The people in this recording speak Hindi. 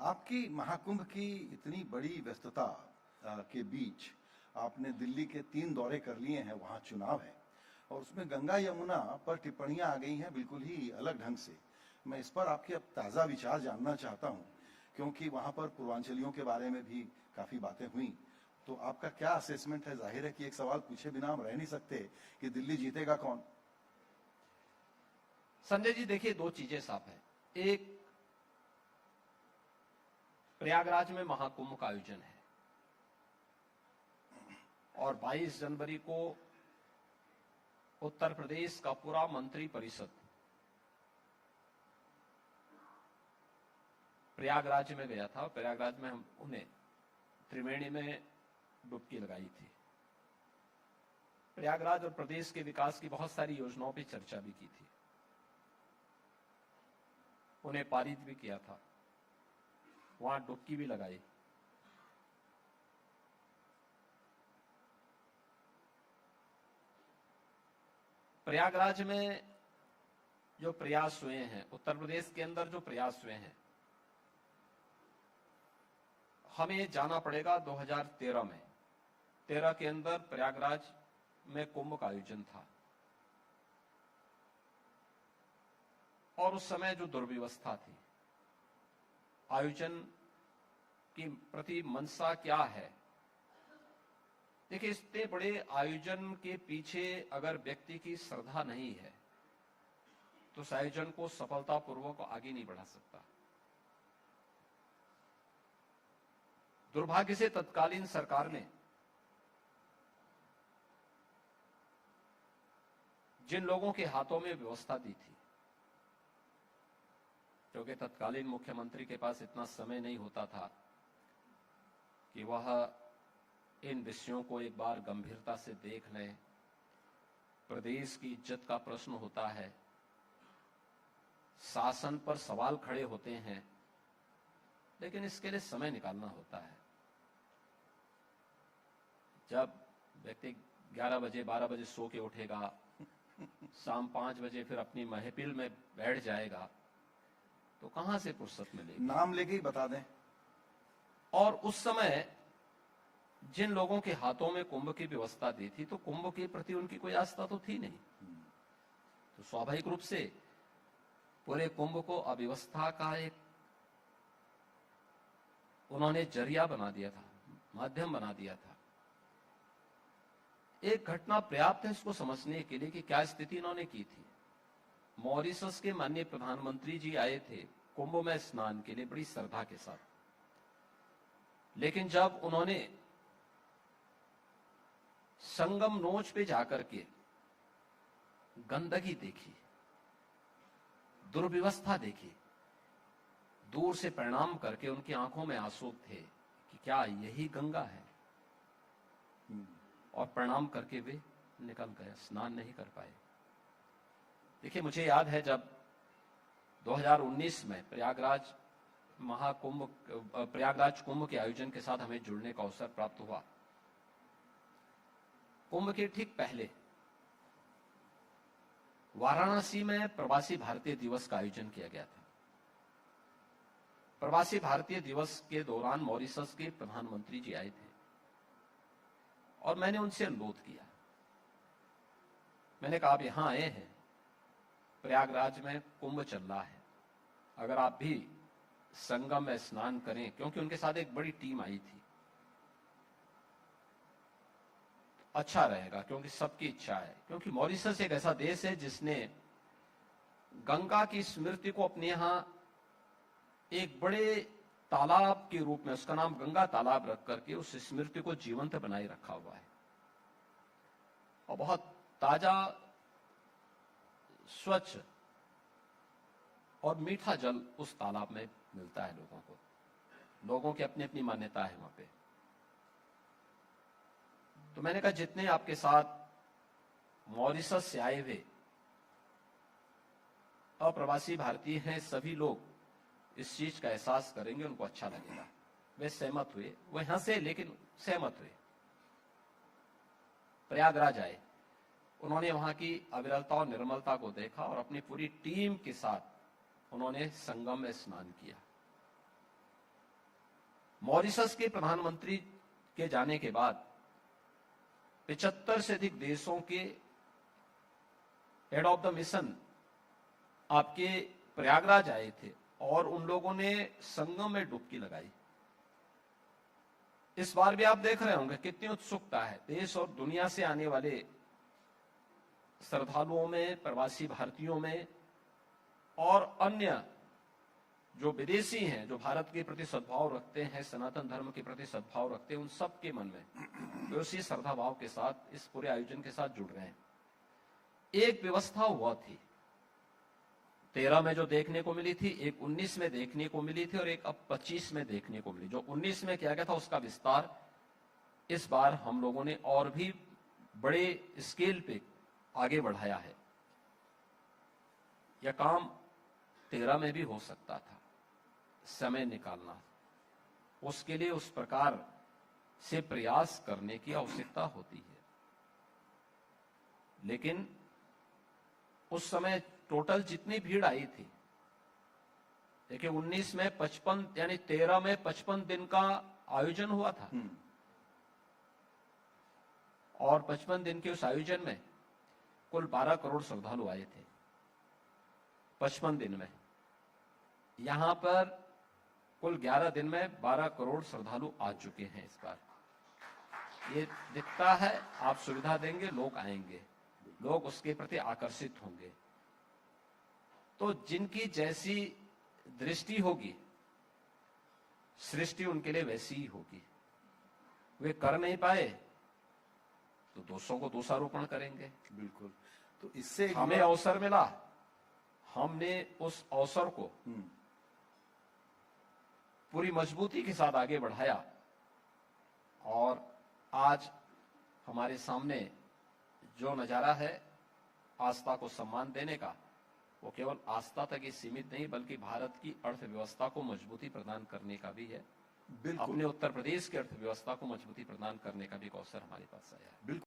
आपकी महाकुंभ की इतनी बड़ी व्यस्तता के बीच आपने दिल्ली के 3 दौरे कर लिए हैं, वहां चुनाव है और उसमें गंगा यमुना पर टिप्पणियां आ गई हैं बिल्कुल ही अलग ढंग से। मैं इस पर आपके अब ताज़ा विचार जानना चाहता हूं, क्योंकि वहां पर पूर्वांचलियों के बारे में भी काफ़ी बातें हुई। तो आपका क्या असेसमेंट है? जाहिर है कि एक सवाल पूछे बिना हम रह नहीं सकते कि दिल्ली जीतेगा कौन। संजय जी, देखिए, दो चीजें साफ है। एक, प्रयागराज में महाकुंभ का आयोजन है और 22 जनवरी को उत्तर प्रदेश का पूरा मंत्री परिषद प्रयागराज में गया था। प्रयागराज में हम उन्हें त्रिवेणी में डुबकी लगाई थी। प्रयागराज और प्रदेश के विकास की बहुत सारी योजनाओं पर चर्चा भी की थी, उन्हें पारित भी किया था, वहां डुबकी भी लगाई। प्रयागराज में जो प्रयास हुए हैं, उत्तर प्रदेश के अंदर जो प्रयास हुए हैं, हमें जाना पड़ेगा 2013 में। 13 के अंदर प्रयागराज में कुंभ का आयोजन था और उस समय जो दुर्व्यवस्था थी, आयोजन की प्रति मंशा क्या है। देखिए, इतने बड़े आयोजन के पीछे अगर व्यक्ति की श्रद्धा नहीं है तो उस आयोजन को सफलतापूर्वक आगे नहीं बढ़ा सकता। दुर्भाग्य से तत्कालीन सरकार ने जिन लोगों के हाथों में व्यवस्था दी थी, क्योंकि तत्कालीन मुख्यमंत्री के पास इतना समय नहीं होता था कि वह इन विषयों को एक बार गंभीरता से देख लें। प्रदेश की इज्जत का प्रश्न होता है, शासन पर सवाल खड़े होते हैं, लेकिन इसके लिए समय निकालना होता है। जब व्यक्ति 11 बजे 12 बजे सो के उठेगा, शाम 5 बजे फिर अपनी महफिल में बैठ जाएगा, तो कहां से फुर्सत मिलेगी। नाम लेके ही बता दें। और उस समय जिन लोगों के हाथों में कुंभ की व्यवस्था दी थी, तो कुंभ के प्रति उनकी कोई आस्था तो थी नहीं। तो स्वाभाविक रूप से पूरे कुंभ को अव्यवस्था का एक उन्होंने जरिया बना दिया था, माध्यम बना दिया था। एक घटना पर्याप्त है इसको समझने के लिए कि क्या स्थिति इन्होंने की थी। मॉरिशस के माननीय प्रधानमंत्री जी आए थे कुंभ में स्नान के लिए बड़ी श्रद्धा के साथ, लेकिन जब उन्होंने संगम नोच पे जाकर के गंदगी देखी, दुर्व्यवस्था देखी, दूर से प्रणाम करके उनकी आंखों में आंसू थे कि क्या यही गंगा है, और प्रणाम करके वे निकल गए, स्नान नहीं कर पाए। देखिए, मुझे याद है जब 2019 में प्रयागराज कुंभ के आयोजन के साथ हमें जुड़ने का अवसर प्राप्त हुआ। कुंभ के ठीक पहले वाराणसी में प्रवासी भारतीय दिवस का आयोजन किया गया था। प्रवासी भारतीय दिवस के दौरान मॉरिशस के प्रधानमंत्री जी आए थे और मैंने उनसे अनुरोध किया। मैंने कहा, आप यहां आए हैं, प्रयागराज में कुंभ चल रहा है, अगर आप भी संगम में स्नान करें, क्योंकि उनके साथ एक बड़ी टीम आई थी, अच्छा रहेगा, क्योंकि सबकी इच्छा है। क्योंकि मॉरिशस एक ऐसा देश है जिसने गंगा की स्मृति को अपने यहां एक बड़े तालाब के रूप में, उसका नाम गंगा तालाब रख करके उस स्मृति को जीवंत बनाए रखा हुआ है, और बहुत ताजा, स्वच्छ और मीठा जल उस तालाब में मिलता है लोगों को। लोगों की अपनी अपनी मान्यता है वहां पे। तो मैंने कहा, जितने आपके साथ मॉरिशस से आए हुए अप्रवासी भारतीय हैं, सभी लोग इस चीज का एहसास करेंगे, उनको अच्छा लगेगा। वे सहमत हुए, वो यहां से लेकिन सहमत हुए, प्रयागराज आए। उन्होंने वहां की अविरलता और निर्मलता को देखा और अपनी पूरी टीम के साथ उन्होंने संगम में स्नान किया। मॉरिशस के प्रधानमंत्री के जाने के बाद 75 से अधिक देशों के हेड ऑफ द मिशन आपके प्रयागराज आए थे और उन लोगों ने संगम में डुबकी लगाई। इस बार भी आप देख रहे होंगे कितनी उत्सुकता है देश और दुनिया से आने वाले श्रद्धालुओं में, प्रवासी भारतीयों में और अन्य जो विदेशी हैं, जो भारत के प्रति सद्भाव रखते हैं, सनातन धर्म के प्रति सद्भाव रखते हैं, उन सब के मन में वे उसी श्रद्धा भाव के साथ इस पूरे आयोजन के साथ जुड़ रहे हैं। एक व्यवस्था हुआ थी 13 में जो देखने को मिली थी, एक 19 में देखने को मिली थी और एक अब 25 में देखने को मिली। जो 19 में किया गया था उसका विस्तार इस बार हम लोगों ने और भी बड़े स्केल पे आगे बढ़ाया है। यह काम 13 में भी हो सकता था, समय निकालना, उसके लिए उस प्रकार से प्रयास करने की आवश्यकता होती है। लेकिन उस समय टोटल जितनी भीड़ आई थी, देखिए 19 में 55 यानी 13 में 55 दिन का आयोजन हुआ था और 55 दिन के उस आयोजन में कुल 12 करोड़ श्रद्धालु आए थे 55 दिन में। यहां पर कुल 11 दिन में 12 करोड़ श्रद्धालु आ चुके हैं। इस बार ये दिखता है, आप सुविधा देंगे, लोग आएंगे, लोग उसके प्रति आकर्षित होंगे। तो जिनकी जैसी दृष्टि होगी, सृष्टि उनके लिए वैसी ही होगी। वे कर नहीं पाए तो दोषों को दोषारोपण करेंगे। बिल्कुल। तो इससे हमें अवसर मिला, हमने उस अवसर को पूरी मजबूती के साथ आगे बढ़ाया और आज हमारे सामने जो नजारा है आस्था को सम्मान देने का, वो केवल आस्था तक ही सीमित नहीं बल्कि भारत की अर्थव्यवस्था को मजबूती प्रदान करने का भी है। अपने उत्तर प्रदेश की अर्थव्यवस्था को मजबूती प्रदान करने का भी एक अवसर हमारे पास आया है। बिल्कुल।